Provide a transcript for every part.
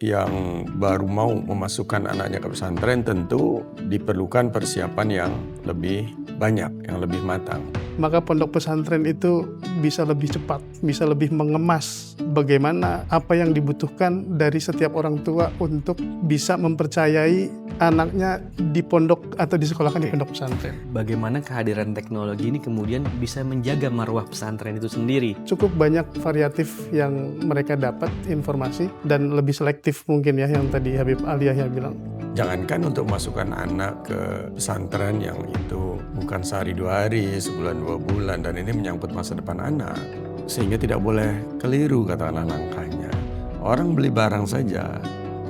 yang baru mau memasukkan anaknya ke pesantren tentu diperlukan persiapan yang lebih banyak, yang lebih matang. Maka pondok pesantren itu bisa lebih cepat, bisa lebih mengemas bagaimana apa yang dibutuhkan dari setiap orang tua untuk bisa mempercayai anaknya di pondok atau disekolahkan di pondok pesantren. Bagaimana kehadiran teknologi ini kemudian bisa menjaga marwah pesantren itu sendiri? Cukup banyak variatif yang mereka dapat informasi dan lebih selektif mungkin ya yang tadi Habib Aliyah bilang. Jangankan untuk masukkan anak ke pesantren yang itu bukan sehari 2 hari, sebulan 2 bulan, dan ini menyangkut masa depan anak. Sehingga tidak boleh keliru katakanlah langkahnya. Orang beli barang saja,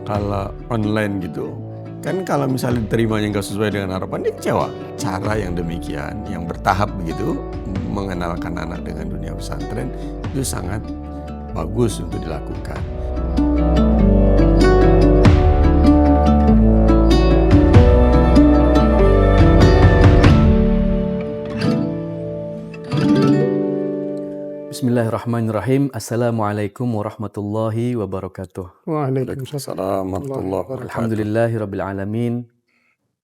kalau online gitu, kan kalau misalnya diterimanya nggak sesuai dengan harapan, dia kecewa. Cara yang demikian, yang bertahap begitu, mengenalkan anak dengan dunia pesantren, itu sangat bagus untuk dilakukan. Bismillahirrahmanirrahim. Assalamualaikum warahmatullahi wabarakatuh. Waalaikumsalam warahmatullahi wabarakatuh. Alhamdulillahirabbil alamin.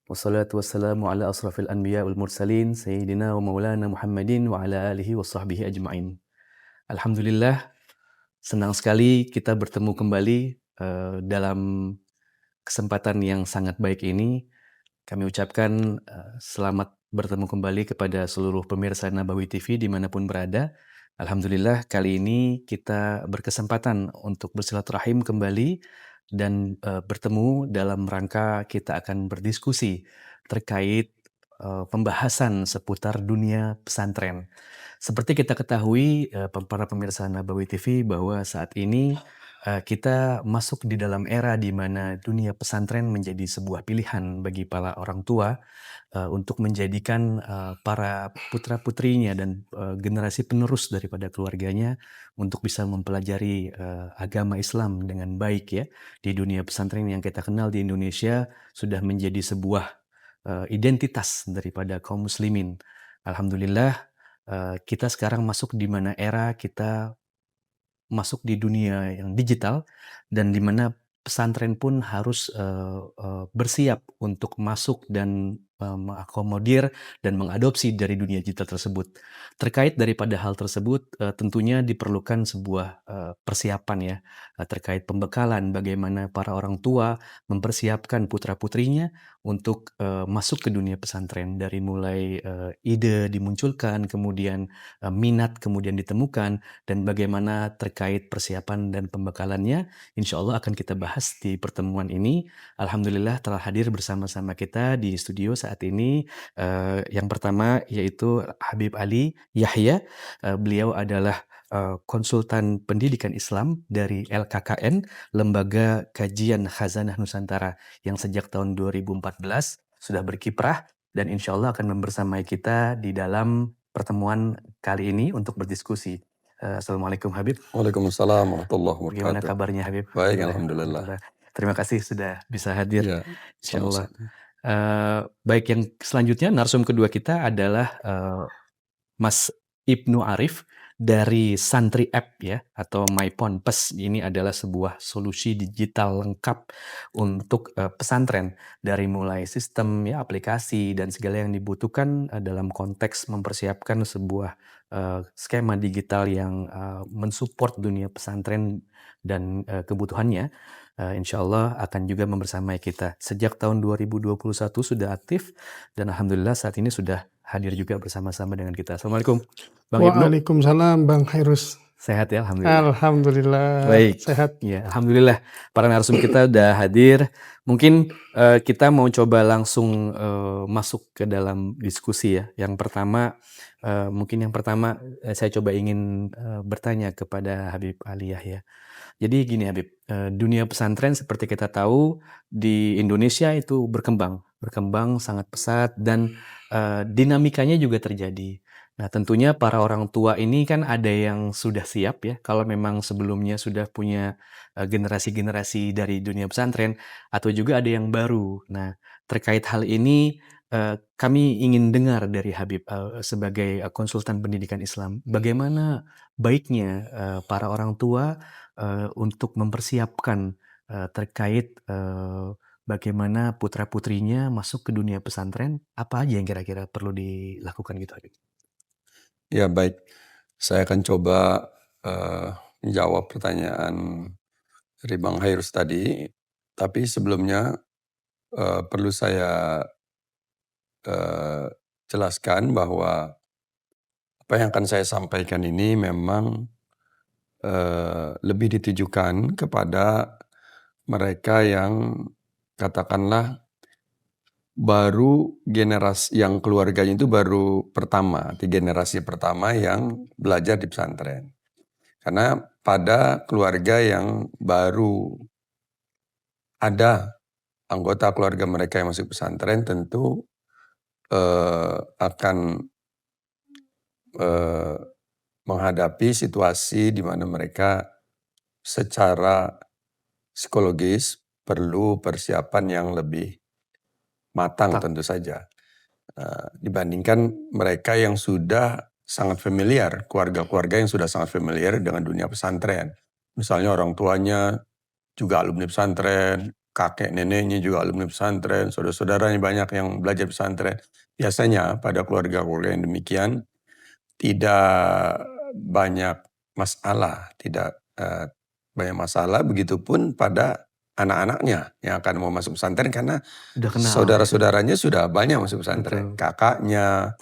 Wassalatu wassalamu ala asrafil anbiya wal mursalin sayyidina wa maulana Muhammadin wa ala alihi wa sahbihi ajma'in. Alhamdulillah, senang sekali kita bertemu kembali dalam kesempatan yang sangat baik ini. Kami ucapkan selamat bertemu kembali kepada seluruh pemirsa Nabawi TV dimanapun berada. Alhamdulillah, kali ini kita berkesempatan untuk bersilaturahim kembali dan bertemu dalam rangka kita akan berdiskusi terkait pembahasan seputar dunia pesantren. Seperti kita ketahui, para pemirsa Nabawi TV, bahwa saat ini kita masuk di dalam era di mana dunia pesantren menjadi sebuah pilihan bagi para orang tua untuk menjadikan para putra-putrinya dan generasi penerus daripada keluarganya untuk bisa mempelajari agama Islam dengan baik ya. Di dunia pesantren yang kita kenal di Indonesia sudah menjadi sebuah identitas daripada kaum muslimin. Alhamdulillah, kita sekarang masuk di mana era kita masuk di dunia yang digital dan di mana pesantren pun harus bersiap untuk masuk dan mengakomodir dan mengadopsi dari dunia digital tersebut. Terkait daripada hal tersebut, tentunya diperlukan sebuah persiapan ya, terkait pembekalan bagaimana para orang tua mempersiapkan putra-putrinya untuk masuk ke dunia pesantren, dari mulai ide dimunculkan, kemudian minat kemudian ditemukan, dan bagaimana terkait persiapan dan pembekalannya, insya Allah akan kita bahas di pertemuan ini. Alhamdulillah telah hadir bersama-sama kita di studio saat ini. Yang pertama yaitu Habib Ali Yahya. Beliau adalah konsultan pendidikan Islam dari LKKN, Lembaga Kajian Khazanah Nusantara, yang sejak tahun 2014 sudah berkiprah dan insya Allah akan membersamai kita di dalam pertemuan kali ini untuk berdiskusi. Assalamualaikum Habib. Waalaikumsalam warahmatullahi wabarakatuh. Bagaimana kabarnya Habib? Baik, alhamdulillah. Terima kasih sudah bisa hadir. Ya, Insya Allah. sama-sama. Baik, yang selanjutnya narsum kedua kita adalah Mas Ibnu Arif dari Santri App ya, atau MyPonpes. Ini adalah sebuah solusi digital lengkap untuk pesantren, dari mulai sistem ya, aplikasi dan segala yang dibutuhkan dalam konteks mempersiapkan sebuah skema digital yang mensupport dunia pesantren dan kebutuhannya. Insya Allah akan juga membersamai kita. Sejak tahun 2021 sudah aktif dan alhamdulillah saat ini sudah hadir juga bersama-sama dengan kita. Assalamualaikum Bang Ibnu. Waalaikumsalam Bang Hairus. Sehat ya, alhamdulillah. Alhamdulillah. Baik. Sehat. Ya, alhamdulillah. Para narsum kita udah hadir. Mungkin kita mau coba langsung masuk ke dalam diskusi ya. Yang pertama, saya coba ingin bertanya kepada Habib Aliyah ya. Jadi gini Habib, dunia pesantren seperti kita tahu di Indonesia itu berkembang sangat pesat dan dinamikanya juga terjadi. Nah, tentunya para orang tua ini kan ada yang sudah siap ya, kalau memang sebelumnya sudah punya generasi-generasi dari dunia pesantren, atau juga ada yang baru. Nah, terkait hal ini kami ingin dengar dari Habib sebagai konsultan pendidikan Islam, bagaimana baiknya para orang tua untuk mempersiapkan terkait bagaimana putra-putrinya masuk ke dunia pesantren, apa aja yang kira-kira perlu dilakukan gitu Habib? Ya baik, saya akan coba menjawab pertanyaan dari Bang Hairus tadi, tapi sebelumnya perlu saya jelaskan bahwa apa yang akan saya sampaikan ini memang lebih ditujukan kepada mereka yang katakanlah baru generasi yang keluarganya itu baru pertama, di generasi pertama yang belajar di pesantren. Karena pada keluarga yang baru ada anggota keluarga mereka yang masuk pesantren tentu akan eh, menghadapi situasi di mana mereka secara psikologis perlu persiapan yang lebih matang tentu saja. Dibandingkan mereka yang sudah sangat familiar, keluarga-keluarga yang sudah sangat familiar dengan dunia pesantren. Misalnya orang tuanya juga alumni pesantren, kakek neneknya juga alumni pesantren, saudara-saudaranya banyak yang belajar pesantren. Biasanya pada keluarga-keluarga yang demikian tidak banyak masalah, tidak banyak masalah, begitupun pada anak-anaknya yang akan mau masuk pesantren karena Udah kenal gitu. saudara-saudaranya sudah banyak masuk pesantren. Betul. Kakaknya,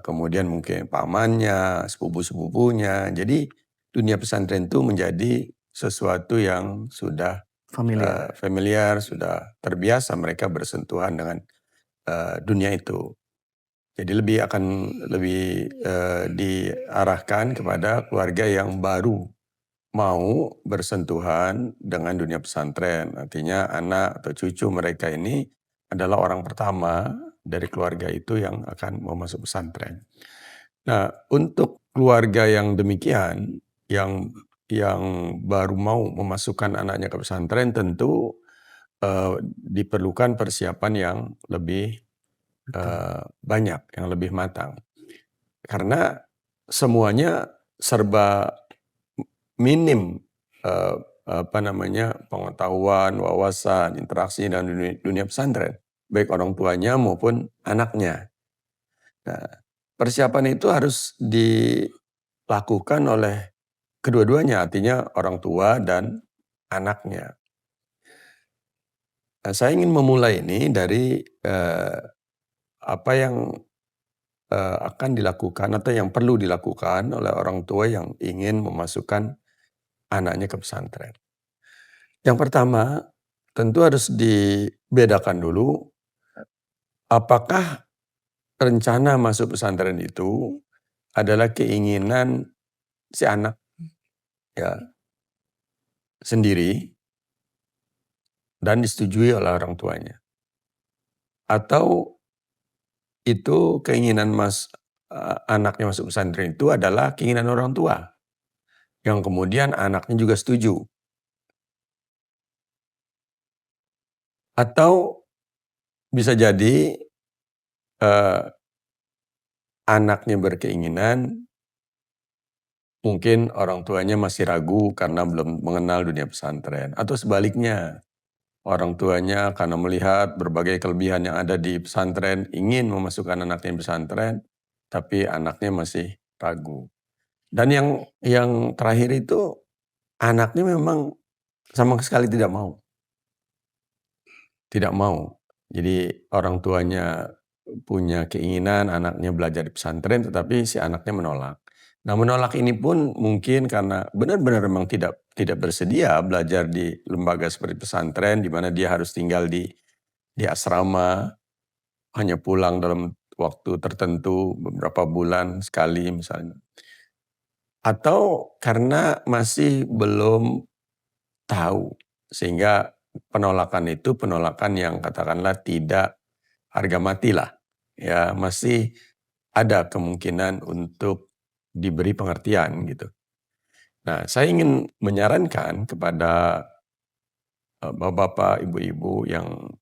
kemudian mungkin pamannya, sepupu-sepupunya. Jadi dunia pesantren itu menjadi sesuatu yang sudah Familiar. familiar, sudah terbiasa mereka bersentuhan dengan dunia itu. Jadi lebih diarahkan kepada keluarga yang baru mau bersentuhan dengan dunia pesantren. Artinya anak atau cucu mereka ini adalah orang pertama dari keluarga itu yang akan mau masuk pesantren. Nah, untuk keluarga yang demikian, yang baru mau memasukkan anaknya ke pesantren tentu diperlukan persiapan yang lebih banyak, yang lebih matang. Karena semuanya serba minim pengetahuan, wawasan, interaksi dalam dunia pesantren, baik orang tuanya maupun anaknya. Nah, persiapan itu harus dilakukan oleh kedua-duanya, artinya orang tua dan anaknya. Nah, saya ingin memulai ini dari apa yang akan dilakukan atau yang perlu dilakukan oleh orang tua yang ingin memasukkan anaknya ke pesantren. Yang pertama, tentu harus dibedakan dulu apakah rencana masuk pesantren itu adalah keinginan si anak ya sendiri dan disetujui oleh orang tuanya. Atau itu keinginan anaknya masuk pesantren itu adalah keinginan orang tua yang kemudian anaknya juga setuju. Atau bisa jadi anaknya berkeinginan, mungkin orang tuanya masih ragu karena belum mengenal dunia pesantren. Atau sebaliknya, orang tuanya karena melihat berbagai kelebihan yang ada di pesantren, ingin memasukkan anaknya di pesantren, tapi anaknya masih ragu. Dan yang terakhir itu, anaknya memang sama sekali tidak mau. Tidak mau. Jadi orang tuanya punya keinginan anaknya belajar di pesantren, tetapi si anaknya menolak. Nah, menolak ini pun mungkin karena benar-benar memang tidak bersedia belajar di lembaga seperti pesantren, di mana dia harus tinggal di asrama, hanya pulang dalam waktu tertentu beberapa bulan sekali misalnya. Atau karena masih belum tahu, sehingga penolakan itu penolakan yang katakanlah tidak harga mati lah. Ya, masih ada kemungkinan untuk diberi pengertian gitu. Nah, saya ingin menyarankan kepada bapak-bapak, ibu-ibu yang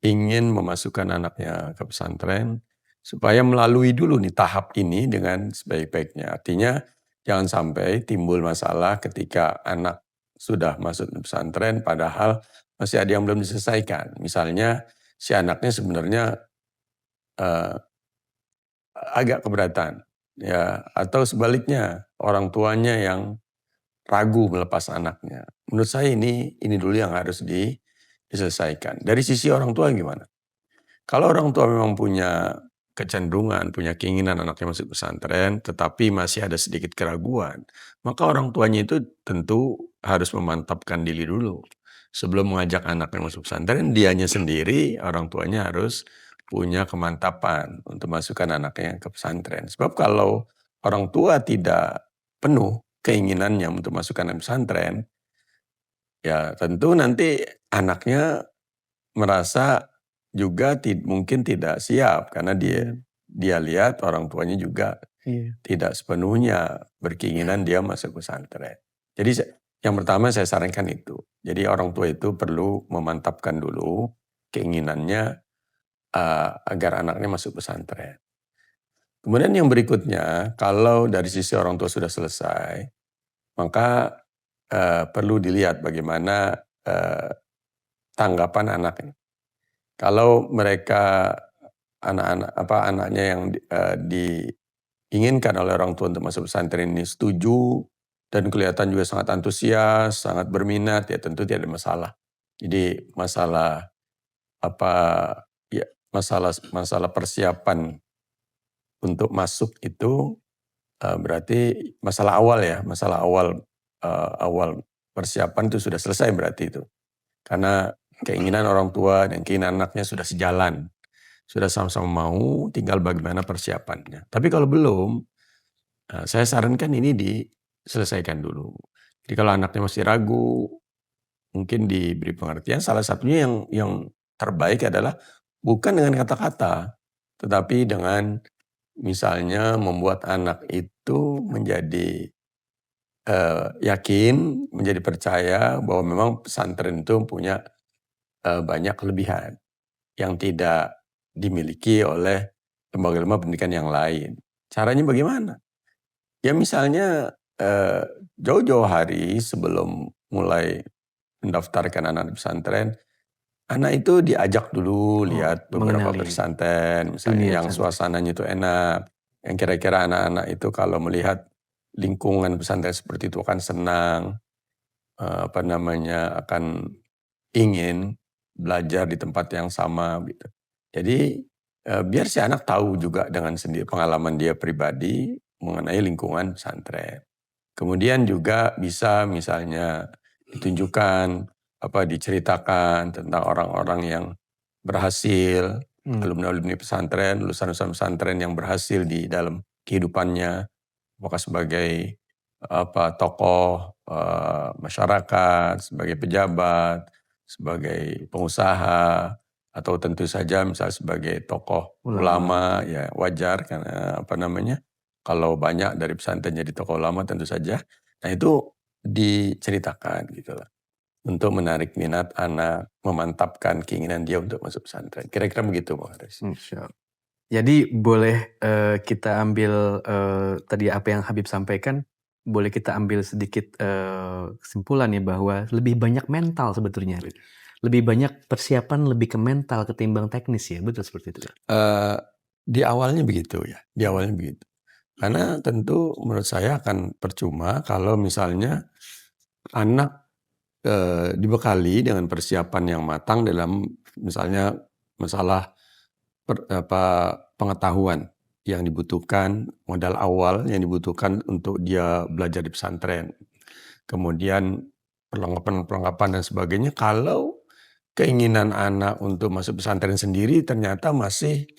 ingin memasukkan anaknya ke pesantren, supaya melalui dulu nih tahap ini dengan sebaik-baiknya. Artinya jangan sampai timbul masalah ketika anak sudah masuk pesantren padahal masih ada yang belum diselesaikan. Misalnya si anaknya sebenarnya eh, agak keberatan, ya, atau sebaliknya orang tuanya yang ragu melepas anaknya. Menurut saya ini dulu yang harus diselesaikan. Dari sisi orang tua gimana? Kalau orang tua memang punya kecenderungan, punya keinginan anaknya masuk pesantren, tetapi masih ada sedikit keraguan, maka orang tuanya itu tentu harus memantapkan diri dulu. Sebelum mengajak anaknya masuk pesantren, dianya sendiri, orang tuanya harus punya kemantapan untuk masukkan anaknya ke pesantren. Sebab kalau orang tua tidak penuh keinginannya untuk masukkan anak pesantren, ya tentu nanti anaknya merasa juga mungkin tidak siap karena dia lihat orang tuanya juga Iya. tidak sepenuhnya berkeinginan dia masuk pesantren. Jadi yang pertama saya sarankan itu. Jadi orang tua itu perlu memantapkan dulu keinginannya agar anaknya masuk pesantren. Kemudian yang berikutnya, kalau dari sisi orang tua sudah selesai, maka perlu dilihat bagaimana tanggapan anaknya. Kalau mereka anaknya yang diinginkan oleh orang tua untuk masuk pesantren ini setuju dan kelihatan juga sangat antusias, sangat berminat, ya tentu tidak ada masalah. Jadi masalah masalah persiapan untuk masuk itu berarti masalah awal ya, masalah awal persiapan itu sudah selesai berarti itu. Karena keinginan orang tua dan keinginan anaknya sudah sejalan. Sudah sama-sama mau, tinggal bagaimana persiapannya. Tapi kalau belum, saya sarankan ini diselesaikan dulu. Jadi kalau anaknya masih ragu, mungkin diberi pengertian. Salah satunya yang terbaik adalah bukan dengan kata-kata, tetapi dengan misalnya membuat anak itu menjadi yakin, menjadi percaya bahwa memang pesantren itu punya banyak kelebihan yang tidak dimiliki oleh lembaga-lembaga pendidikan yang lain. Caranya bagaimana? Ya misalnya jauh-jauh hari sebelum mulai mendaftarkan anak di pesantren, anak itu diajak dulu lihat beberapa mengenali pesantren, misalnya dunia yang pesantren. suasananya itu enak, yang kira-kira anak-anak itu kalau melihat lingkungan pesantren seperti itu akan senang, akan ingin belajar di tempat yang sama gitu. Jadi biar si anak tahu juga dengan sendiri pengalaman dia pribadi mengenai lingkungan pesantren. Kemudian juga bisa misalnya ditunjukkan, diceritakan tentang orang-orang yang berhasil, alumni-alumni pesantren, lulusan-lulusan pesantren yang berhasil di dalam kehidupannya, apakah sebagai tokoh masyarakat, sebagai pejabat, sebagai pengusaha, atau tentu saja misalnya sebagai tokoh ulama, ya wajar karena kalau banyak dari pesantren jadi tokoh ulama tentu saja. Nah itu diceritakan gitu lah. Untuk menarik minat anak, memantapkan keinginan dia untuk masuk pesantren. Kira-kira begitu Bang Haris. Jadi boleh kita ambil tadi apa yang Habib sampaikan, boleh kita ambil sedikit kesimpulan ya bahwa lebih banyak mental sebetulnya. Lebih banyak persiapan lebih ke mental ketimbang teknis ya, betul seperti itu? Di awalnya begitu ya, di awalnya begitu. Karena tentu menurut saya akan percuma kalau misalnya anak dibekali dengan persiapan yang matang dalam misalnya masalah pengetahuan yang dibutuhkan, modal awal yang dibutuhkan untuk dia belajar di pesantren. Kemudian perlengkapan dan sebagainya. Kalau keinginan anak untuk masuk pesantren sendiri ternyata masih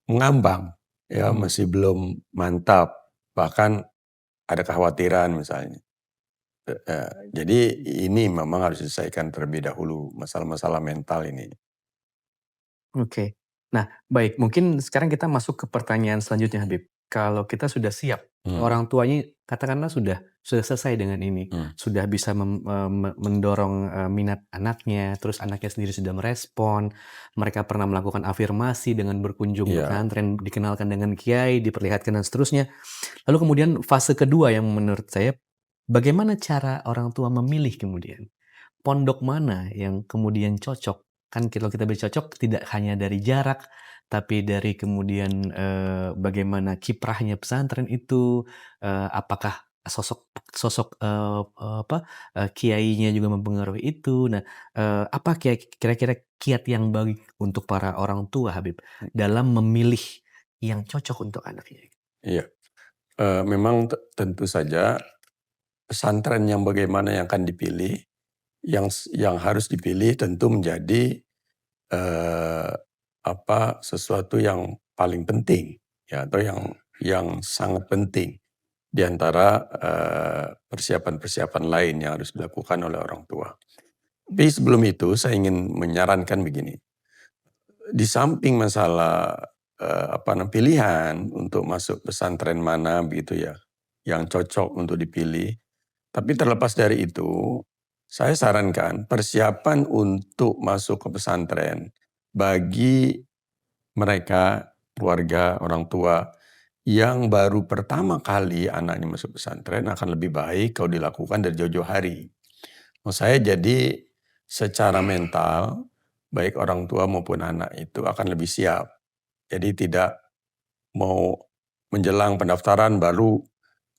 mengambang, ya masih belum mantap, bahkan ada kekhawatiran misalnya. Jadi ini memang harus diselesaikan terlebih dahulu masalah-masalah mental ini. Oke. Nah, baik, mungkin sekarang kita masuk ke pertanyaan selanjutnya Habib. Kalau kita sudah siap, orang tuanya katakanlah sudah selesai dengan ini, sudah bisa mendorong minat anaknya, terus anaknya sendiri sudah merespon, mereka pernah melakukan afirmasi dengan berkunjung ke pesantren, dikenalkan dengan kiai, diperlihatkan dan seterusnya. Lalu kemudian fase kedua yang menurut saya bagaimana cara orang tua memilih kemudian? Pondok mana yang kemudian cocok? Kan kalau kita bercocok tidak hanya dari jarak, tapi dari kemudian, bagaimana kiprahnya pesantren itu, apakah sosok sosok, apa, kiainya juga mempengaruhi itu. Nah, apa kira-kira kiat yang baik untuk para orang tua Habib, dalam memilih yang cocok untuk anaknya? Iya, memang tentu saja pesantren yang bagaimana yang akan dipilih, yang harus dipilih tentu menjadi, eee, sesuatu yang paling penting ya, atau yang sangat penting di antara, persiapan-persiapan lain yang harus dilakukan oleh orang tua. Tapi sebelum itu saya ingin menyarankan begini, di samping masalah, pilihan untuk masuk pesantren mana begitu ya, yang cocok untuk dipilih, tapi terlepas dari itu, saya sarankan persiapan untuk masuk ke pesantren bagi mereka, keluarga, orang tua yang baru pertama kali anaknya masuk pesantren akan lebih baik kalau dilakukan dari jauh-jauh hari. Maksud saya jadi secara mental, baik orang tua maupun anak itu akan lebih siap. Jadi tidak mau menjelang pendaftaran baru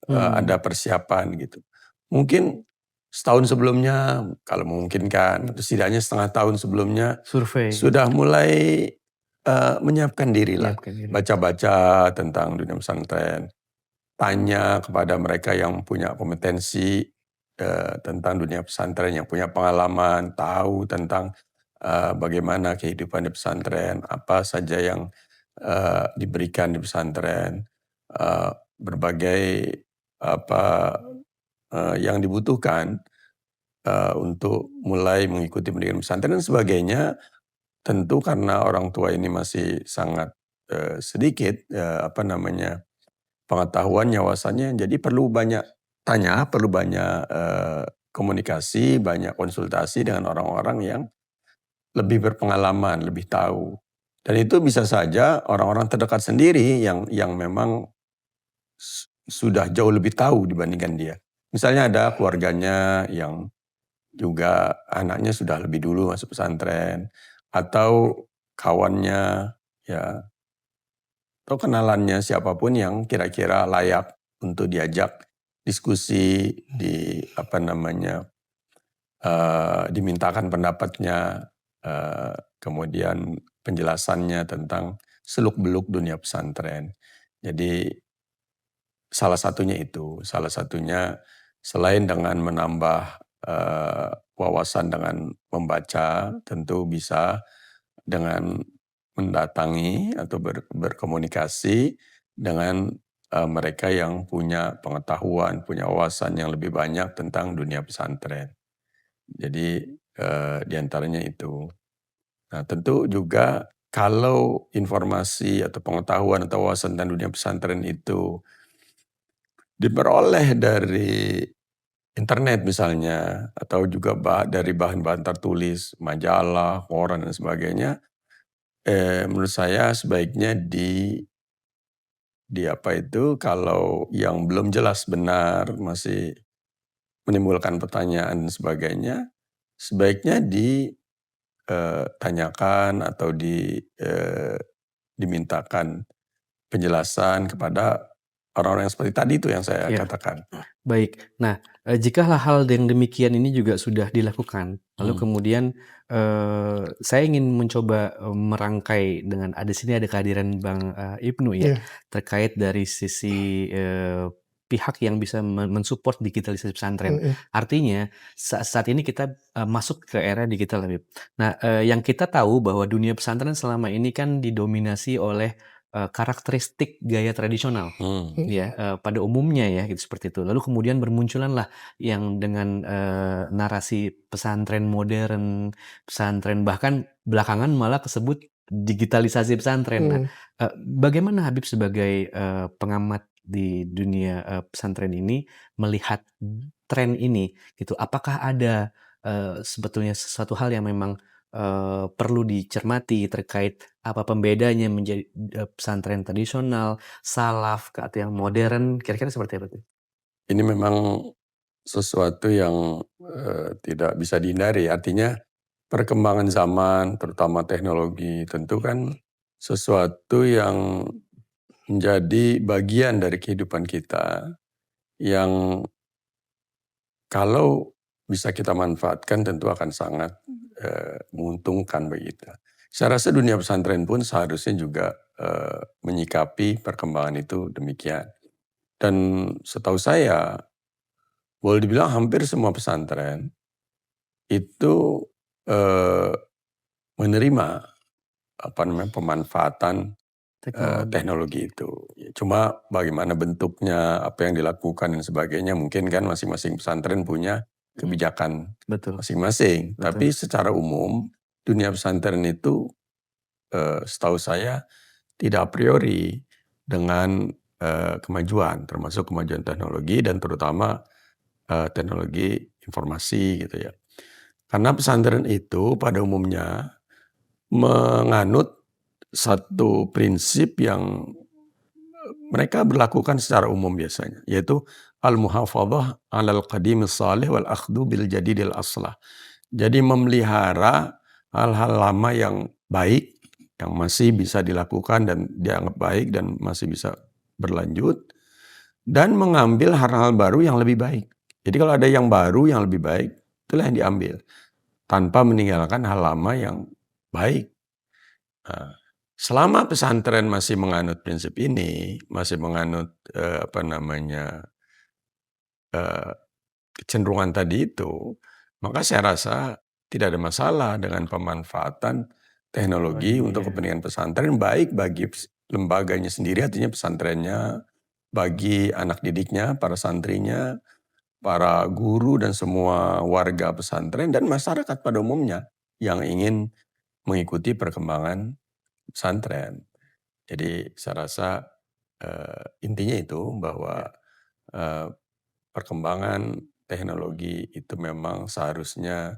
ada persiapan gitu. Mungkin setahun sebelumnya kalau memungkinkan, atau setidaknya setengah tahun sebelumnya Survei, sudah mulai, menyiapkan dirilah. menyiapkan diri. Baca-baca tentang dunia pesantren, tanya kepada mereka yang punya kompetensi, tentang dunia pesantren, yang punya pengalaman, tahu tentang, bagaimana kehidupan di pesantren, apa saja yang, diberikan di pesantren, berbagai apa, yang dibutuhkan, untuk mulai mengikuti pendidikan pesantren dan sebagainya. Tentu karena orang tua ini masih sangat, sedikit, pengetahuannya, wawasannya, jadi perlu banyak tanya, perlu banyak, komunikasi, banyak konsultasi dengan orang-orang yang lebih berpengalaman, lebih tahu. Dan itu bisa saja orang-orang terdekat sendiri yang memang sudah jauh lebih tahu dibandingkan dia. Misalnya ada keluarganya yang juga anaknya sudah lebih dulu masuk pesantren, atau kawannya, ya, atau kenalannya siapapun yang kira-kira layak untuk diajak diskusi, dimintakan pendapatnya, kemudian penjelasannya tentang seluk-beluk dunia pesantren. Jadi salah satunya selain dengan menambah, wawasan dengan membaca, tentu bisa dengan mendatangi atau berkomunikasi dengan, mereka yang punya pengetahuan, punya wawasan yang lebih banyak tentang dunia pesantren. Jadi, di antaranya itu. Nah, tentu juga kalau informasi atau pengetahuan atau wawasan tentang dunia pesantren itu diperoleh dari internet misalnya, atau juga dari bahan-bahan tertulis, majalah, koran dan sebagainya, menurut saya sebaiknya kalau yang belum jelas benar, masih menimbulkan pertanyaan dan sebagainya, sebaiknya tanyakan atau dimintakan penjelasan kepada orang-orang yang seperti tadi itu yang saya Iya. katakan. Baik. Nah, jika hal-hal yang demikian ini juga sudah dilakukan, lalu kemudian, saya ingin mencoba, merangkai dengan di sini ada kehadiran Bang, Ibnu ya, Iya, terkait dari sisi, pihak yang bisa mensupport digitalisasi pesantren. mhm, Artinya saat ini kita, masuk ke era digital Habib. Nah, yang kita tahu bahwa dunia pesantren selama ini kan didominasi oleh, karakteristik gaya tradisional. Hmm. mhm, Ya, pada umumnya ya gitu seperti itu. Lalu kemudian bermunculanlah yang dengan, narasi pesantren modern, pesantren bahkan belakangan malah kesebut digitalisasi pesantren. Nah, mhm. bagaimana Habib sebagai, pengamat di dunia, pesantren ini melihat tren ini gitu? Apakah ada, sebetulnya sesuatu hal yang memang, perlu dicermati terkait apa pembedanya menjadi, pesantren tradisional, salaf, ke atau yang modern, kira-kira seperti apa tuh? Ini memang sesuatu yang tidak bisa dihindari. Artinya perkembangan zaman, terutama teknologi, tentu kan sesuatu yang menjadi bagian dari kehidupan kita yang kalau bisa kita manfaatkan tentu akan sangat menguntungkan bagi kita. Saya rasa dunia pesantren pun seharusnya juga menyikapi perkembangan itu demikian. Dan setahu saya, boleh dibilang hampir semua pesantren itu menerima pemanfaatan Teknologi. teknologi itu. Cuma bagaimana bentuknya, apa yang dilakukan dan sebagainya, mungkin kan masing-masing pesantren punya kebijakan Betul. masing-masing. Betul. Tapi secara umum dunia pesantren itu setahu saya tidak a priori dengan kemajuan, termasuk kemajuan teknologi dan terutama teknologi informasi gitu ya. Karena pesantren itu pada umumnya menganut satu prinsip yang mereka berlakukan secara umum biasanya, yaitu al-muhafadzah 'alal qadimis shalih wal akhdhu bil jadidil aslah. Jadi memelihara hal-hal lama yang baik, yang masih bisa dilakukan dan dianggap baik dan masih bisa berlanjut, dan mengambil hal-hal baru yang lebih baik. Jadi kalau ada yang baru yang lebih baik, itulah yang diambil, tanpa meninggalkan hal lama yang baik. Nah, selama pesantren masih menganut prinsip ini, masih menganut kecenderungan tadi itu, maka saya rasa tidak ada masalah dengan pemanfaatan teknologi untuk kepentingan pesantren, baik bagi lembaganya sendiri, artinya pesantrennya, bagi anak didiknya, para santrinya, para guru dan semua warga pesantren dan masyarakat pada umumnya yang ingin mengikuti perkembangan pesantren. Jadi saya rasa intinya itu bahwa perkembangan teknologi itu memang seharusnya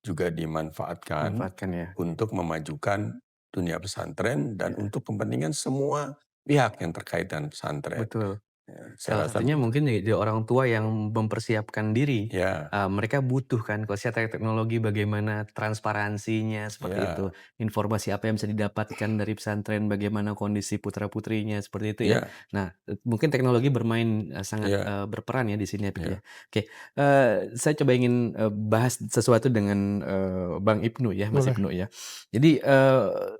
juga dimanfaatkan Ya. untuk memajukan dunia pesantren dan untuk kepentingan semua pihak yang terkait dengan pesantren. Betul. Ya, saya Salah rasa satunya begitu. mungkin jadi orang tua yang mempersiapkan diri. Ya, Mereka butuh kan kalau secara teknologi bagaimana transparansinya seperti ya, itu. Informasi apa yang bisa didapatkan dari pesantren, bagaimana kondisi putra-putrinya seperti itu ya. ya, Nah, mungkin teknologi bermain sangat ya, berperan ya di sini ya, Pik, ya. ya. Oke, saya coba ingin bahas sesuatu dengan Bang Ibnu ya, Mas Boleh. Ibnu ya. Jadi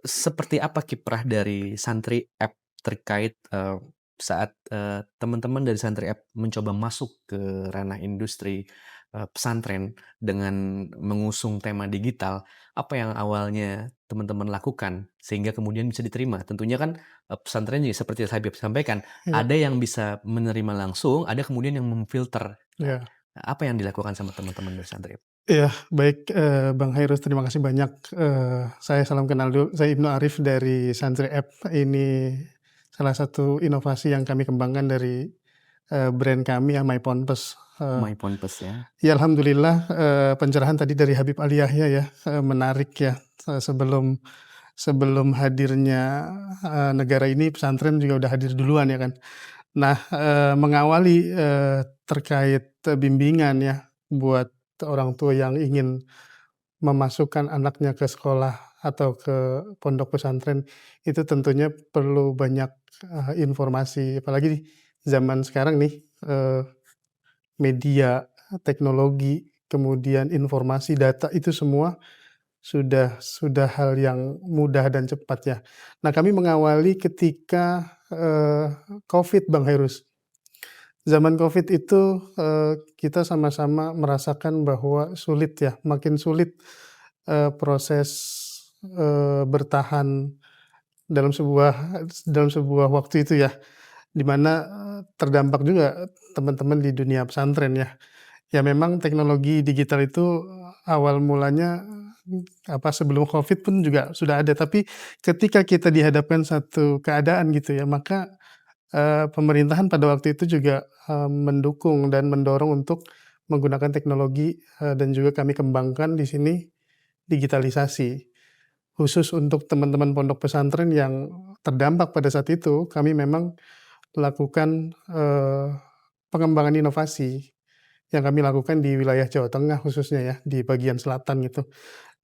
seperti apa kiprah dari Santri App terkait saat teman-teman dari Santri App mencoba masuk ke ranah industri pesantren dengan mengusung tema digital, apa yang awalnya teman-teman lakukan sehingga kemudian bisa diterima? Tentunya kan pesantren juga seperti yang Habib sampaikan, Ya, ada yang bisa menerima langsung, ada kemudian yang memfilter. Nah, ya. apa yang dilakukan sama teman-teman dari Santri App? Iya, baik, Bang Hairus, terima kasih banyak. Saya salam kenal dulu, saya Ibnu Arif dari Santri App. Ini salah satu inovasi yang kami kembangkan dari brand kami ya, MyPonpes. My Ponpes ya. Ya alhamdulillah, pencerahan tadi dari Habib Ali Yahya ya, menarik ya. Sebelum hadirnya negara ini, pesantren juga udah hadir duluan ya kan. Nah, mengawali terkait bimbingan ya, buat orang tua yang ingin memasukkan anaknya ke sekolah atau ke pondok pesantren, itu tentunya perlu banyak informasi, apalagi zaman sekarang nih, media, teknologi, kemudian informasi, data, itu semua sudah hal yang mudah dan cepat ya. Nah, kami mengawali ketika Covid, Bang Hairus. Zaman Covid itu, kita sama-sama merasakan bahwa sulit ya, makin sulit proses bertahan dalam sebuah waktu itu ya, di mana terdampak juga teman-teman di dunia pesantren ya. Ya memang teknologi digital itu awal mulanya sebelum Covid pun juga sudah ada, tapi ketika kita dihadapkan satu keadaan gitu ya, maka pemerintahan pada waktu itu juga mendukung dan mendorong untuk menggunakan teknologi, dan juga kami kembangkan di sini digitalisasi. Khusus untuk teman-teman pondok pesantren yang terdampak pada saat itu, kami memang lakukan pengembangan inovasi. yang kami lakukan di wilayah Jawa Tengah khususnya ya, di bagian selatan gitu.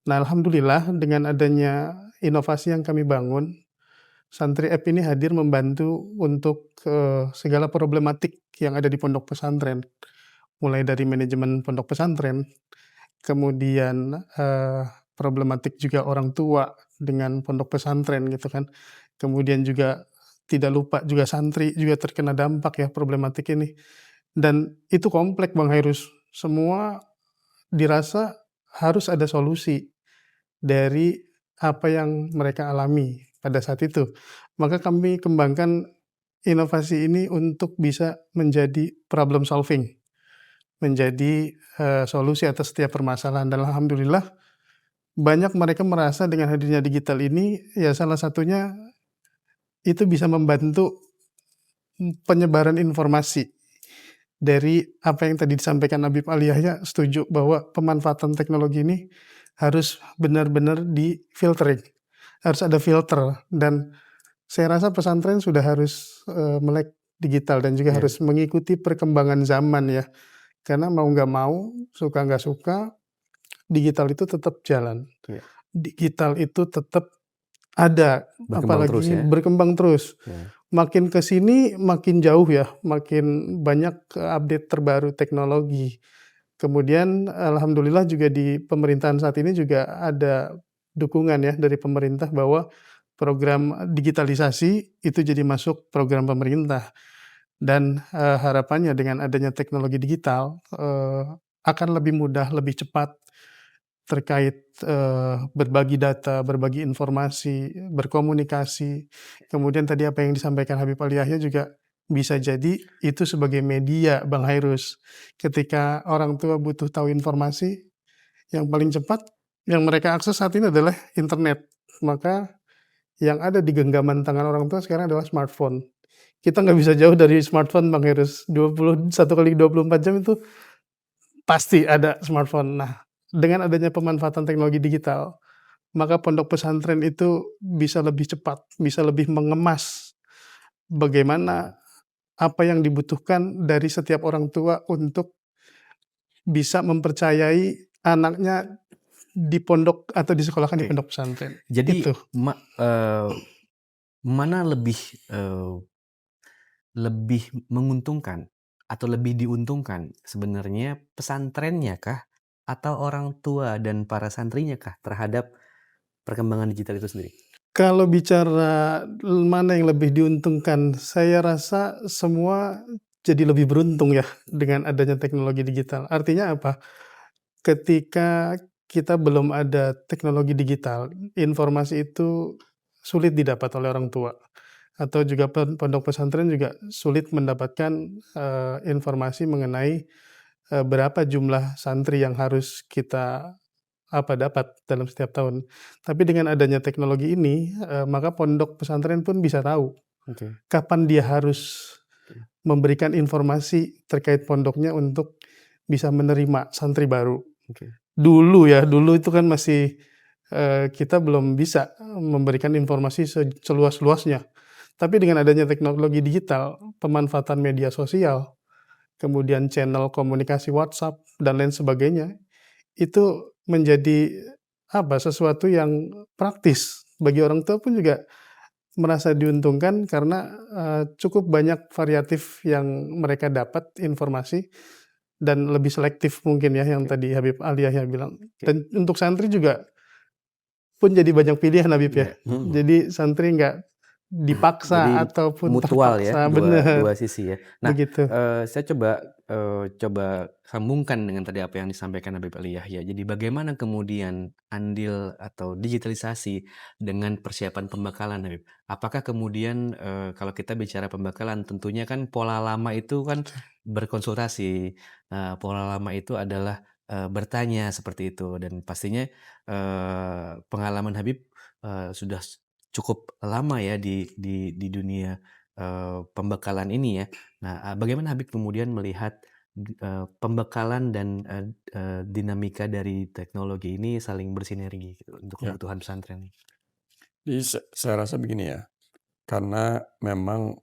Nah, alhamdulillah dengan adanya inovasi yang kami bangun, Santri App ini hadir membantu untuk, segala problematik yang ada di pondok pesantren. Mulai dari manajemen pondok pesantren, kemudian, problematik juga orang tua dengan pondok pesantren gitu kan. Kemudian juga tidak lupa juga santri juga terkena dampak ya problematik ini. Dan itu kompleks Bang Hairus, semua dirasa harus ada solusi dari apa yang mereka alami pada saat itu. Maka kami kembangkan inovasi ini untuk bisa menjadi problem solving, menjadi, solusi atas setiap permasalahan dan alhamdulillah banyak mereka merasa dengan hadirnya digital ini, ya salah satunya itu bisa membantu, penyebaran informasi. Dari apa yang tadi disampaikan Habib Ali Yahya, setuju bahwa pemanfaatan teknologi ini harus benar-benar di-filtering, harus ada filter dan saya rasa pesantren sudah harus, melek digital dan juga Iya. harus mengikuti perkembangan zaman ya. Karena mau nggak mau, suka nggak suka, digital itu tetap jalan. Iya. Digital itu tetap ada, Berkembang terus apalagi ya? berkembang terus. Iya. Makin ke sini makin jauh ya, makin banyak update terbaru teknologi. Kemudian alhamdulillah juga di pemerintahan saat ini juga ada dukungan ya dari pemerintah bahwa program digitalisasi itu jadi masuk program pemerintah. Dan, harapannya dengan adanya teknologi digital, akan lebih mudah, lebih cepat terkait, berbagi data, berbagi informasi, berkomunikasi. Kemudian tadi apa yang disampaikan Habib Ali Yahya juga bisa jadi itu sebagai media Bang Hairus. Ketika orang tua butuh tahu informasi, yang paling cepat yang mereka akses saat ini adalah internet. Maka yang ada di genggaman tangan orang tua sekarang adalah smartphone. Kita nggak bisa jauh dari smartphone Bang Hairus, 21 kali 24 jam itu pasti ada smartphone. Nah, dengan adanya pemanfaatan teknologi digital, maka pondok pesantren itu bisa lebih cepat, bisa lebih mengemas bagaimana apa yang dibutuhkan dari setiap orang tua untuk bisa mempercayai anaknya di pondok atau disekolahkan di Oke. pondok pesantren. Jadi Itu. mana lebih menguntungkan atau lebih diuntungkan sebenarnya pesantrennya kah? Atau orang tua dan para santrinya kah terhadap perkembangan digital itu sendiri? Kalau bicara mana yang lebih diuntungkan, saya rasa semua jadi lebih beruntung ya dengan adanya teknologi digital. Artinya apa? Ketika kita belum ada teknologi digital, informasi itu sulit didapat oleh orang tua atau juga pondok pesantren juga sulit mendapatkan, informasi mengenai, berapa jumlah santri yang harus kita dapat dalam setiap tahun. Tapi dengan adanya teknologi ini, maka pondok pesantren pun bisa tahu Oke. kapan dia harus memberikan informasi terkait pondoknya untuk bisa menerima santri baru. Oke. Dulu itu kan masih, kita belum bisa memberikan informasi seluas-luasnya. Tapi dengan adanya teknologi digital, pemanfaatan media sosial, kemudian channel komunikasi WhatsApp dan lain sebagainya, itu menjadi sesuatu yang praktis. Bagi orang tua pun juga merasa diuntungkan karena, cukup banyak variatif yang mereka dapat informasi dan lebih selektif mungkin ya yang Oke. tadi Habib Ali Yahya bilang. Oke. Dan untuk santri juga pun jadi banyak pilihan Habib ya. Iya. Jadi santri nggak dipaksa Jadi ataupun mutual ya, terpaksa, bener, dua sisi ya. Nah, begitu. saya coba sambungkan dengan tadi apa yang disampaikan Habib Ali Yahya. Jadi bagaimana kemudian andil atau digitalisasi dengan persiapan pembekalan, Habib? Apakah kemudian, kalau kita bicara pembekalan tentunya kan pola lama itu kan berkonsultasi, pola lama itu adalah, bertanya seperti itu dan pastinya, pengalaman Habib, sudah cukup lama ya di dunia, pembekalan ini ya. Nah, bagaimana Habib kemudian melihat, pembekalan dan, dinamika dari teknologi ini saling bersinergi gitu untuk Ya. kebutuhan pesantren? Jadi saya rasa begini ya, karena memang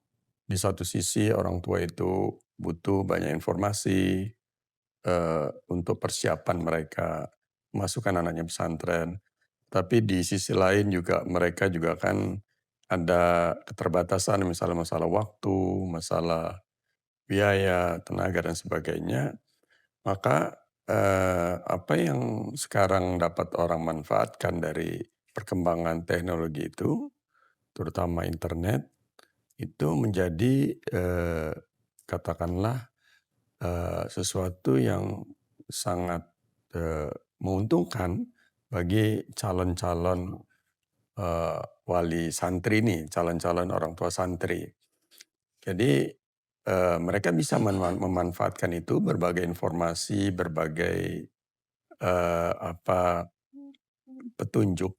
di satu sisi orang tua itu butuh banyak informasi, untuk persiapan mereka masukkan anaknya pesantren. Tapi di sisi lain juga mereka juga kan ada keterbatasan misalnya masalah waktu, masalah biaya, tenaga dan sebagainya. Maka, apa yang sekarang dapat orang manfaatkan dari perkembangan teknologi itu, terutama internet, itu menjadi, katakanlah, sesuatu yang sangat, menguntungkan bagi calon-calon, wali santri nih, calon-calon orang tua santri. Jadi, mereka bisa memanfaatkan itu berbagai informasi, berbagai, petunjuk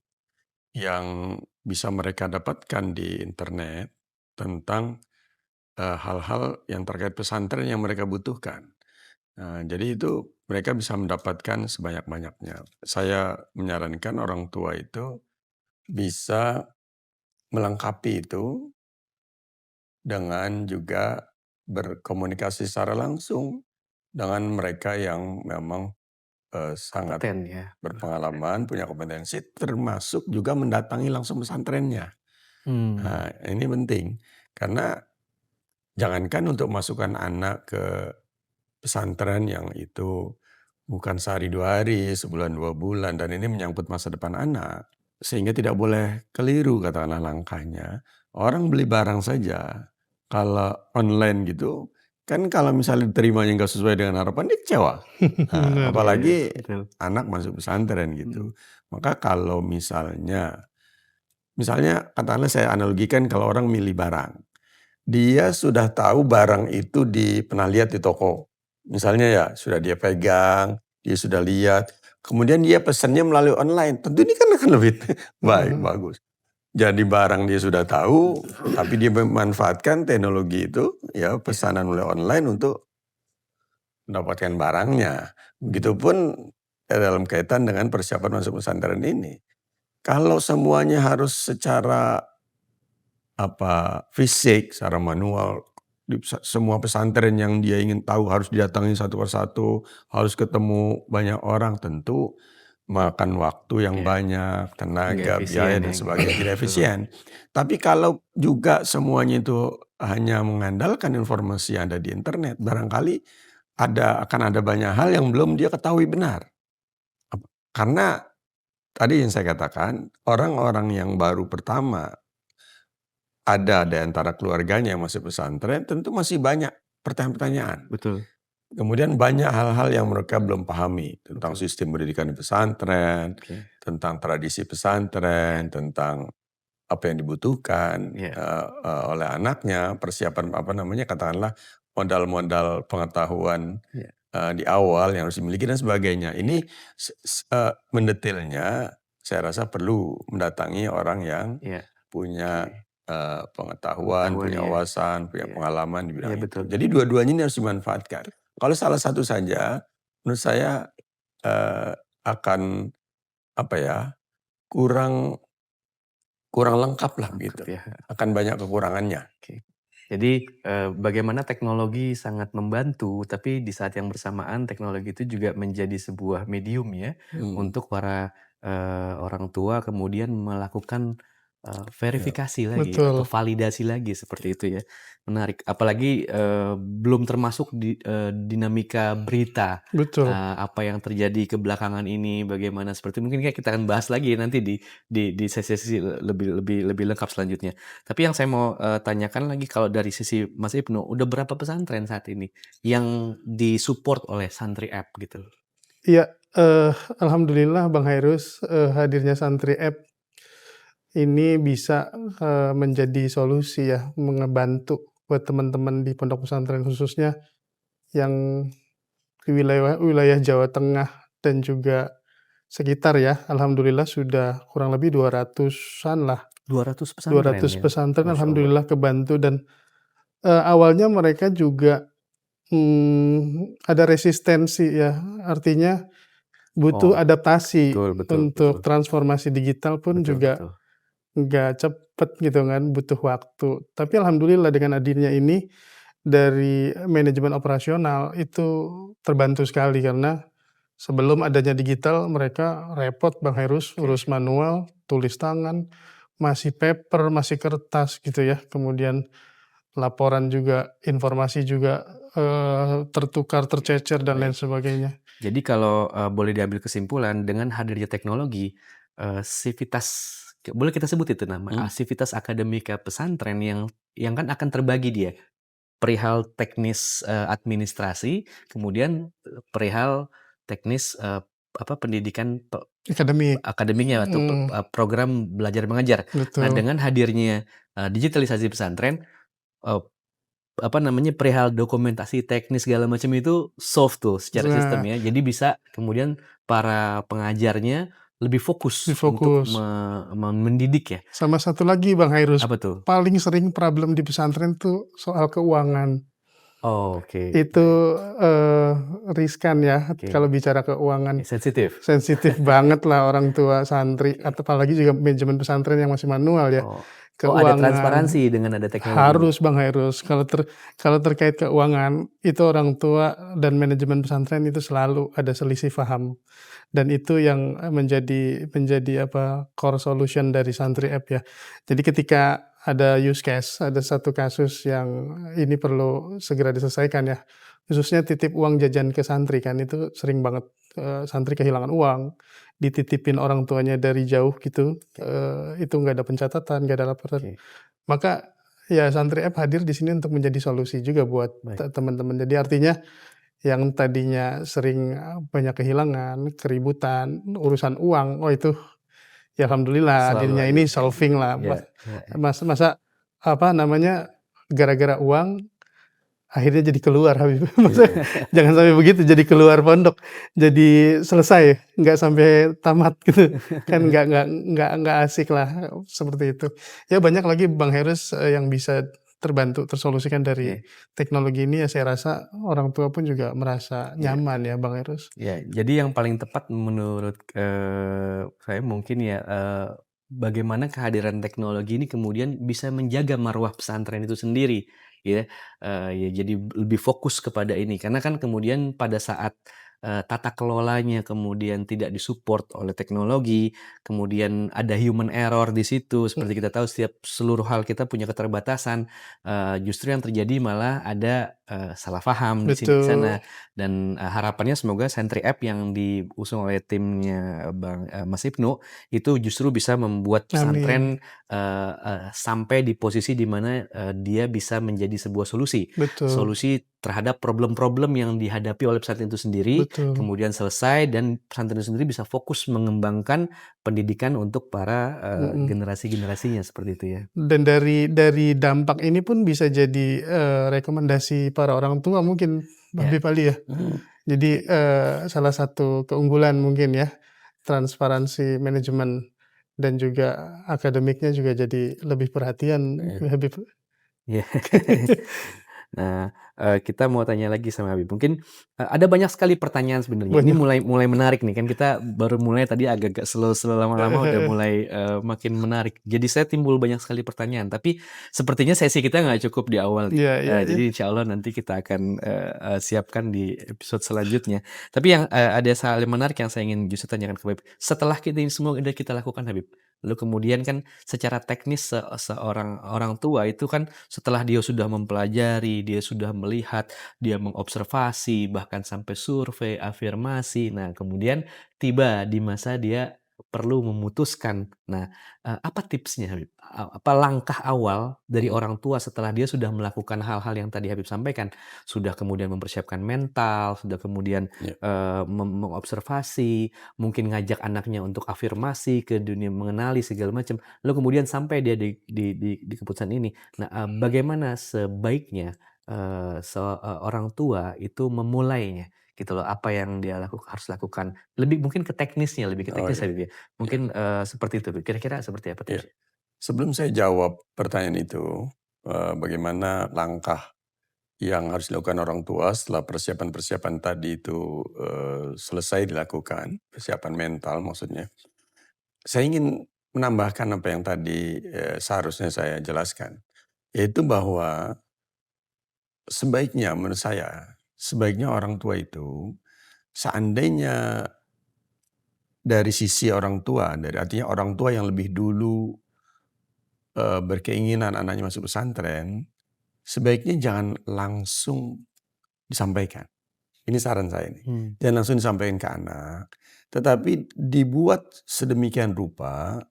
yang bisa mereka dapatkan di internet tentang, hal-hal yang terkait pesantren yang mereka butuhkan. Nah, jadi itu mereka bisa mendapatkan sebanyak-banyaknya. Saya menyarankan orang tua itu bisa melengkapi itu dengan juga berkomunikasi secara langsung dengan mereka yang memang, sangat Kompeten ya. berpengalaman, punya kompetensi, termasuk juga mendatangi langsung pesantrennya. Hmm, Nah, ini penting karena jangankan untuk masukkan anak ke pesantren yang itu bukan sehari 2 hari, sebulan 2 bulan, dan ini menyangkut masa depan anak. Sehingga tidak boleh keliru katakanlah langkahnya. Orang beli barang saja, kalau online gitu, kan kalau misalnya diterimanya nggak sesuai dengan harapan, dia kecewa. Nah, Benar. iya, iya, apalagi betul. anak masuk pesantren gitu. Hmm, Maka kalau misalnya katakanlah saya analogikan kalau orang milih barang. Dia sudah tahu barang itu pernah lihat di toko. Misalnya ya, sudah dia pegang, dia sudah lihat, kemudian dia pesannya melalui online. Tentu ini kan akan lebih bagus. Jadi barang dia sudah tahu, tapi dia memanfaatkan teknologi itu, ya ya. pesanan oleh online untuk mendapatkan barangnya. Hmm, Begitupun dalam kaitan dengan persiapan masuk pesantren ini. Kalau semuanya harus secara fisik, secara manual, semua pesantren yang dia ingin tahu harus didatangi satu persatu, harus ketemu banyak orang, tentu makan waktu yang ya, banyak, nggak tenaga, efisien biaya ya dan gitu. sebagainya, tidak Betul. efisien. Tapi kalau juga semuanya itu hanya mengandalkan informasi yang ada di internet, barangkali akan ada banyak hal yang belum dia ketahui benar. Karena tadi yang saya katakan, orang-orang yang baru pertama ada di antara keluarganya yang masih pesantren, tentu masih banyak pertanyaan-pertanyaan. Betul, Kemudian banyak hal-hal yang mereka belum pahami tentang betul. sistem pendidikan di pesantren, Oke. tentang tradisi Ya, pesantren, tentang apa yang dibutuhkan, ya, oleh anaknya, persiapan katakanlah modal-modal pengetahuan, ya, di awal yang harus dimiliki dan sebagainya. Ini mendetailnya saya rasa perlu mendatangi orang yang ya. punya, Oke. pengetahuan, Pengetahuan punya ya. wawasan, punya Ya, pengalaman di ya bidang itu. betul. Jadi dua-duanya ini harus dimanfaatkan. Kalau salah satu saja, menurut saya, akan apa ya, kurang kurang lengkap lah Lengkap gitu, ya. akan banyak kekurangannya. Oke. Jadi, bagaimana teknologi sangat membantu, tapi di saat yang bersamaan teknologi itu juga menjadi sebuah medium ya, Hmm, untuk para, orang tua kemudian melakukan, ya, verifikasi lagi atau Betul. validasi lagi seperti ya, itu ya. Menarik, apalagi, belum termasuk dinamika berita, Betul. apa yang terjadi kebelakangan ini, bagaimana seperti mungkin kayak kita akan bahas lagi nanti di sesi-sesi lebih lebih lebih lengkap selanjutnya. Tapi yang saya mau, tanyakan lagi kalau dari sisi Mas Ibnu, udah berapa pesantren saat ini yang di-support oleh Santri App gitu? Iya, alhamdulillah Bang Hairus, hadirnya Santri App ini bisa, menjadi solusi ya, ngebantu buat teman-teman di pondok pesantren khususnya yang di wilayah wilayah Jawa Tengah dan juga sekitar ya. Alhamdulillah sudah kurang lebih 200-an lah, 200 pesantren 200 ya? pesantren Masya Allah. alhamdulillah kebantu dan, awalnya mereka juga, ada resistensi ya, artinya butuh Oh, adaptasi betul betul betul. untuk transformasi digital pun Betul juga betul. nggak cepet gitu kan, butuh waktu. Tapi alhamdulillah dengan hadirnya ini, dari manajemen operasional itu terbantu sekali karena sebelum adanya digital mereka repot Bang Heru, Oke. urus manual, tulis tangan, masih paper, masih kertas gitu ya. Kemudian laporan juga, informasi juga, tertukar, tercecer dan lain Baik. sebagainya. Jadi kalau, boleh diambil kesimpulan dengan hadirnya teknologi, sivitas boleh kita sebut itu nama, Hmm? sivitas akademika pesantren yang kan akan terbagi dia, perihal teknis, administrasi, kemudian, perihal teknis, pendidikan Akademik, akademiknya atau program belajar mengajar. Nah, betul, dengan hadirnya, digitalisasi pesantren, eee perihal dokumentasi teknis segala macam itu solve tuh secara sistem nah, ya. Jadi bisa kemudian para pengajarnya lebih fokus untuk difokus. mendidik ya. Sama satu lagi Bang Hairus, Apa tuh? paling sering problem di pesantren tuh soal keuangan. Oh, oke. Itu, riskan ya Oke. kalau bicara keuangan. Sensitif? Sensitif banget lah orang tua santri Oke. atau apalagi juga manajemen pesantren yang masih manual ya. Oh. Oh, ada Keuangan transparansi dengan ada teknologi ini? harus Bang Hairus, kalau terkait keuangan itu orang tua dan manajemen pesantren itu selalu ada selisih paham. Dan itu yang, menjadi apa, core solution dari Santri App ya. Jadi ketika ada use case, ada satu kasus yang ini perlu segera diselesaikan ya, khususnya titip uang jajan ke santri kan itu sering banget, santri kehilangan uang, dititipin orang tuanya dari jauh gitu, Oke. itu nggak ada pencatatan, nggak ada laporan. Oke. Maka ya Santri App hadir di sini untuk menjadi solusi juga buat Baik. teman-teman. Jadi artinya yang tadinya sering, banyak kehilangan, keributan, urusan uang, oh itu ya alhamdulillah Selalu hadirnya ada ini ya. solving lah, Ya, ya, ya. masa apa namanya, gara-gara uang akhirnya jadi keluar Habib. Iya. Maksudnya jangan sampai begitu, jadi keluar pondok, jadi selesai, nggak sampai tamat gitu, kan nggak asik lah, seperti itu. Ya banyak lagi Bang Heros, yang bisa terbantu, tersolusikan dari Oke. teknologi ini ya saya rasa orang tua pun juga merasa Iya. nyaman ya Bang Heros. Ya, jadi yang paling tepat menurut, saya mungkin ya, bagaimana kehadiran teknologi ini kemudian bisa menjaga marwah pesantren itu sendiri, ya. Ya jadi lebih fokus kepada ini. Karena kan kemudian pada saat, tata kelolanya kemudian tidak disupport oleh teknologi, kemudian ada human error di situ, seperti kita tahu seluruh hal kita punya keterbatasan, justru yang terjadi malah ada, salah paham di sini di Betul, sana. Dan, harapannya semoga Sentry App yang diusung oleh timnya Mas Ibnu, itu justru bisa membuat amin, pesantren, eee eee, sampai di posisi di mana, dia bisa menjadi sebuah solusi. betul, Solusi terhadap problem-problem yang dihadapi oleh pesantren itu sendiri, betul, kemudian selesai dan pesantren itu sendiri bisa fokus mengembangkan pendidikan untuk para, mhm. generasi-generasinya, seperti itu ya. Dan dari dampak ini pun bisa jadi, rekomendasi para orang tua mungkin Ya, Habib Ali ya. Jadi, salah satu keunggulan mungkin ya, transparansi manajemen dan juga akademiknya juga jadi lebih perhatian iya. Habib. Iya. Nah, kita mau tanya lagi sama Habib. Mungkin, ada banyak sekali pertanyaan sebenarnya. Ini Banyak mulai mulai menarik nih, kan kita baru mulai tadi agak-agak slow-slow, lama-lama udah mulai, makin menarik. Jadi saya timbul banyak sekali pertanyaan, tapi sepertinya sesi kita nggak cukup di awal nih. iya iya iya. Jadi insya Allah nanti kita akan, siapkan di episode selanjutnya. Tapi yang, ada hal yang menarik yang saya ingin justru tanyakan ke Habib. Setelah kita ini semua udah kita lakukan Habib, lalu kemudian kan secara teknis seorang orang tua itu kan setelah dia sudah mempelajari, dia sudah melihat, dia mengobservasi, bahkan sampai survei, afirmasi. Nah, kemudian tiba di masa dia perlu memutuskan. Nah, apa tipsnya Habib? Apa langkah awal dari orang tua setelah dia sudah melakukan hal-hal yang tadi Habib sampaikan? Sudah kemudian mempersiapkan mental, sudah kemudian, Ya. mengobservasi, mungkin ngajak anaknya untuk afirmasi ke dunia, mengenali segala macam, lalu kemudian sampai dia di keputusan ini. Nah, bagaimana sebaiknya, orang tua itu memulainya gitu loh, apa yang dia harus lakukan? Lebih ke Oh teknis ya, Habib ya. ya, Mungkin, seperti itu, kira-kira seperti apa ya. tipsnya? Sebelum saya jawab pertanyaan itu, bagaimana langkah yang harus dilakukan orang tua setelah persiapan-persiapan tadi itu, selesai dilakukan, persiapan mental maksudnya. Saya ingin menambahkan apa yang tadi, seharusnya saya jelaskan, yaitu bahwa sebaiknya menurut saya, sebaiknya orang tua itu seandainya dari sisi orang tua, artinya orang tua yang lebih dulu, berkeinginan anaknya masuk pesantren, sebaiknya jangan langsung disampaikan. Ini saran saya nih, Hmm. jangan langsung disampaikan ke anak, tetapi dibuat sedemikian rupa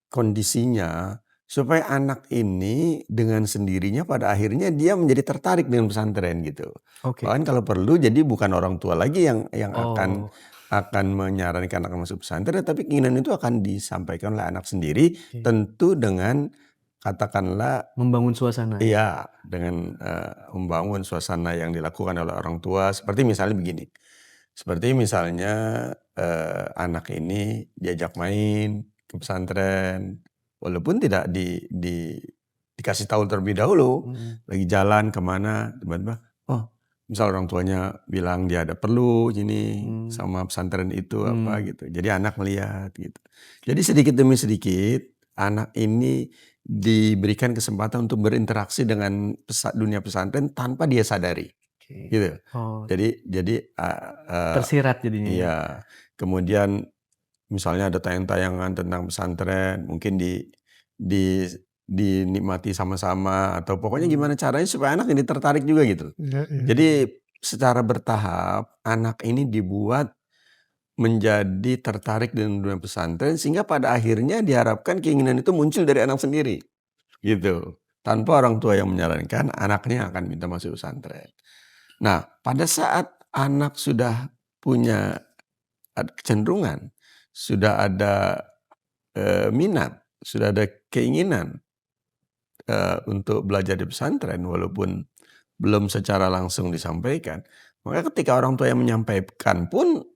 kondisinya supaya anak ini dengan sendirinya pada akhirnya dia menjadi tertarik dengan pesantren gitu. Oke. Bahkan kalau perlu jadi bukan orang tua lagi yang akan Oh, menyarankan anak masuk pesantren, tapi keinginan itu akan disampaikan oleh anak sendiri, oke. tentu dengan katakanlah Membangun suasana ya? iya, dengan, membangun suasana yang dilakukan oleh orang tua seperti misalnya begini, seperti misalnya, anak ini diajak main ke pesantren, walaupun tidak dikasih tahu terlebih dahulu, Mhm. lagi jalan kemana tiba-tiba, oh, misal orang tuanya bilang dia ada perlu gini Mmm. sama pesantren itu apa Mmm. gitu, jadi anak melihat gitu. Jadi sedikit demi sedikit anak ini diberikan kesempatan untuk berinteraksi dengan dunia pesantren tanpa dia sadari, Oke. gitu. Oh, Jadi, tersirat jadinya ya? iya, kemudian misalnya ada tayang-tayangan tentang pesantren, mungkin di dinikmati sama-sama atau pokoknya Mmm. gimana caranya supaya anak ini tertarik juga gitu. Iya, iya. Jadi secara bertahap anak ini dibuat menjadi tertarik dengan dunia pesantren sehingga pada akhirnya diharapkan keinginan itu muncul dari anak sendiri, gitu. Tanpa orang tua yang menyarankan, anaknya akan minta masuk pesantren. Nah, pada saat anak sudah punya kecenderungan, sudah ada, minat, sudah ada keinginan, untuk belajar di pesantren walaupun belum secara langsung disampaikan, maka ketika orang tua yang menyampaikan pun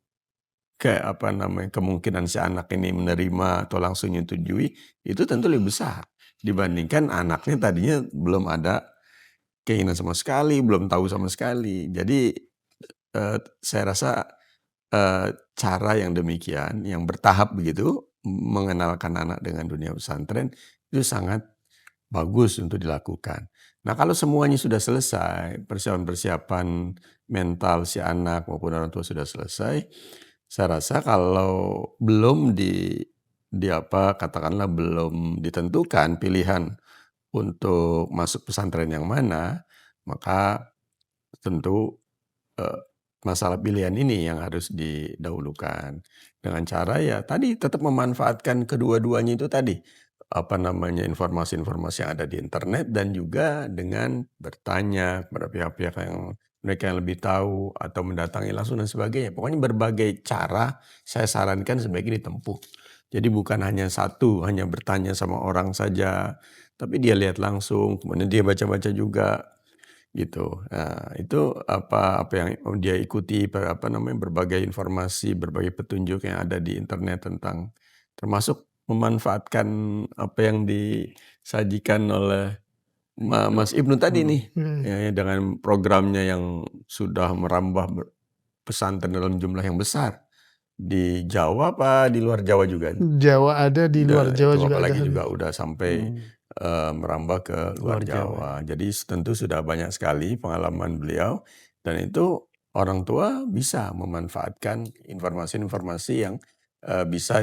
kemungkinan si anak ini menerima atau langsung menyetujui itu tentu lebih besar dibandingkan anaknya tadinya belum ada keinginan sama sekali, belum tahu sama sekali. Jadi, saya rasa, cara yang demikian, yang bertahap begitu, mengenalkan anak dengan dunia pesantren, itu sangat bagus untuk dilakukan. Nah, kalau semuanya sudah selesai, persiapan-persiapan mental si anak maupun orang tua sudah selesai, saya rasa kalau belum katakanlah belum ditentukan pilihan untuk masuk pesantren yang mana, maka tentu, eee, masalah pilihan ini yang harus didahulukan. Dengan cara ya tadi, tetap memanfaatkan kedua-duanya itu tadi, informasi-informasi yang ada di internet dan juga dengan bertanya kepada pihak-pihak yang mereka yang lebih tahu atau mendatangi langsung dan sebagainya. Pokoknya berbagai cara saya sarankan sebaiknya ditempuh. Jadi bukan hanya satu, hanya bertanya sama orang saja, tapi dia lihat langsung, kemudian dia baca-baca juga. Gitu. Nah, itu apa yang dia ikuti berbagai informasi, berbagai petunjuk yang ada di internet tentang termasuk memanfaatkan apa yang disajikan oleh Mas Ibnu tadi Mhm. nih, Hmm. ya dengan programnya yang sudah merambah pesantren dalam jumlah yang besar. Di Jawa apa di luar Jawa juga? Jawa ada, di luar Jawa Itu juga ada, apalagi Habib. juga udah sampai, Mmm. merambah ke luar Luar Jawa ya? Jawa. Jadi tentu sudah banyak sekali pengalaman beliau dan itu orang tua bisa memanfaatkan informasi-informasi yang, bisa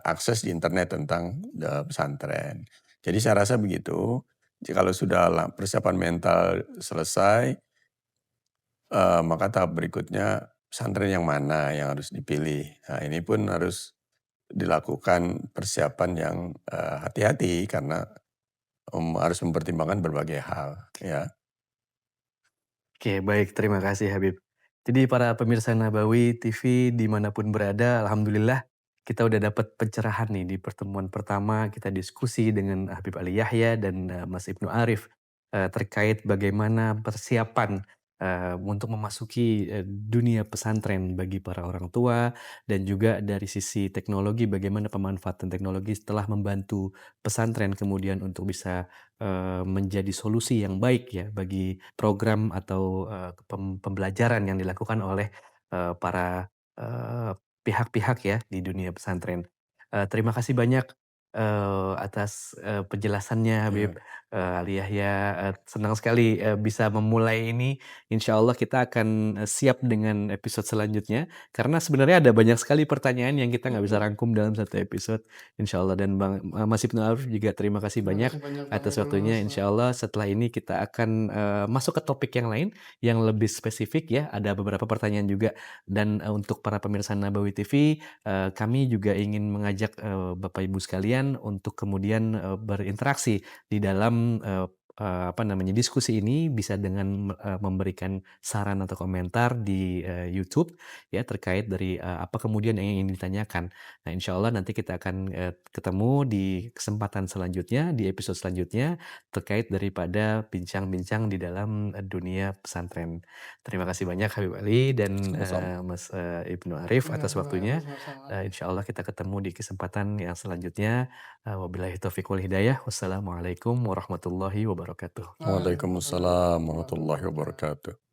akses di internet tentang, pesantren. Jadi saya rasa begitu, kalau sudah persiapan mental selesai, maka tahap berikutnya pesantren yang mana yang harus dipilih. Nah, ini pun harus dilakukan persiapan yang, hati-hati karena, harus mempertimbangkan berbagai hal, ya. Oke, baik, terima kasih Habib. Jadi para pemirsa Nabawi TV dimanapun berada, alhamdulillah kita udah dapat pencerahan nih di pertemuan pertama kita diskusi dengan Habib Ali Yahya dan Mas Ibnu Arif terkait bagaimana persiapan untuk memasuki dunia pesantren bagi para orang tua dan juga dari sisi teknologi bagaimana pemanfaatan teknologi setelah membantu pesantren kemudian untuk bisa menjadi solusi yang baik ya bagi program atau, pembelajaran yang dilakukan oleh, para, pihak-pihak ya di dunia pesantren. Terima kasih banyak atas, penjelasannya Habib, Ya. Ali Yahya, senang sekali, bisa memulai ini. Insya Allah kita akan, siap dengan episode selanjutnya, karena sebenarnya ada banyak sekali pertanyaan yang kita nggak bisa rangkum dalam satu episode, insya Allah. Dan Mas Ibnu Arif juga terima kasih Terima banyak kasih banyak Pak atas Hairul. waktunya. Insya Allah setelah ini kita akan, masuk ke topik yang lain, yang lebih spesifik ya, ada beberapa pertanyaan juga. Dan, untuk para pemirsa Nabawi TV, kami juga ingin mengajak, Bapak Ibu sekalian untuk kemudian, berinteraksi di dalam, apa namanya, diskusi ini bisa dengan, memberikan saran atau komentar di, YouTube ya, terkait dari, apa kemudian yang ingin ditanyakan. Nah, insya Allah nanti kita akan, ketemu di kesempatan selanjutnya, di episode selanjutnya, terkait daripada bincang-bincang di dalam, dunia pesantren. Terima kasih banyak Habib Ali dan, Sama-sama. Mas, Ibnu Arif Terima atas kasih Pak Hairul, waktunya. sama-sama. Insya Allah kita ketemu di kesempatan yang selanjutnya. Wabillahi taufiq wal hidayah. Wassalamualaikum warahmatullahi wabarakatuh. Waalaikumsalam Waalaikumsalam warahmatullahi warahmatullahi wabarakatuh. wabarakatuh.